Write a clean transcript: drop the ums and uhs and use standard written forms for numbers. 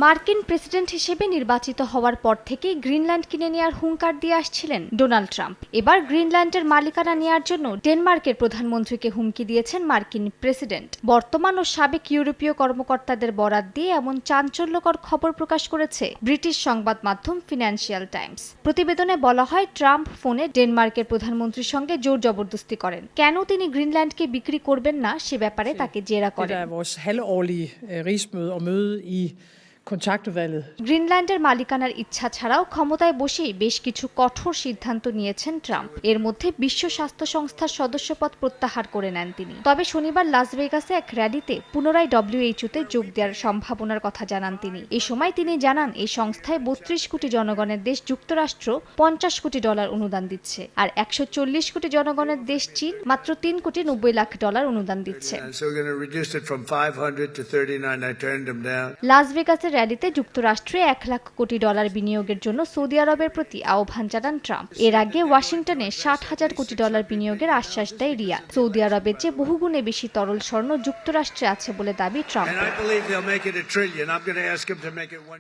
মার্কিন প্রেসিডেন্ট হিসেবে নির্বাচিত হওয়ার পর থেকেই গ্রিনল্যান্ড কিনে নেওয়ার হুঙ্কার দিয়ে আসছিলেন ডোনাল্ড ট্রাম্প। এবার গ্রিনল্যান্ডের মালিকানা নেওয়ার জন্য ডেনমার্কের প্রধানমন্ত্রীকে হুমকি দিয়েছেন মার্কিন প্রেসিডেন্ট। বর্তমান ও সাবেক ইউরোপীয় কর্মকর্তাদের বরাত দিয়ে এমন চাঞ্চল্যকর খবর প্রকাশ করেছে ব্রিটিশ সংবাদ মাধ্যম ফিনান্সিয়াল টাইমস। প্রতিবেদনে বলা হয়, ট্রাম্প ফোনে ডেনমার্কের প্রধানমন্ত্রীর সঙ্গে জোর জবরদস্তি করেন। কেন তিনি গ্রিনল্যান্ডকে বিক্রি করবেন না সে ব্যাপারে তাকে জেরা করেন। গ্রিনল্যান্ডের মালিকানার ইচ্ছা ছাড়াও ক্ষমতায় বসেই বেশ কিছু কঠোর সিদ্ধান্ত নিয়েছেন ট্রাম্প। এর মধ্যে বিশ্ব স্বাস্থ্য সংস্থার সদস্যপদ প্রত্যাহার করে নেন তিনি। তবে শনিবার লাস ভেগাসে এক র্যালিতে পুনরায় ডব্লিউএইচওতে যোগ দেওয়ার সম্ভাবনার কথা জানান তিনি। এ সময় তিনি জানান, এই সংস্থায় ৩২ কোটি জনগণের দেশ যুক্তরাষ্ট্র $50 কোটি অনুদান দিচ্ছে, আর ১৪০ কোটি জনগণের দেশ চীন মাত্র $3.90 কোটি অনুদান দিচ্ছে। লাস ভেগাসের র্যালিতে যুক্তরাষ্ট্রে $1 লাখ কোটি বিনিয়োগের জন্য সৌদি আরবের প্রতি আহ্বান জানান ট্রাম্প। এর আগে ওয়াশিংটনে $৬০,০০০ কোটি বিনিয়োগের আশ্বাস দেয় রিয়াদ। সৌদি আরবের চেয়ে বহুগুণে বেশি তরল স্বর্ণ যুক্তরাষ্ট্রে আছে বলে দাবি ট্রাম্প।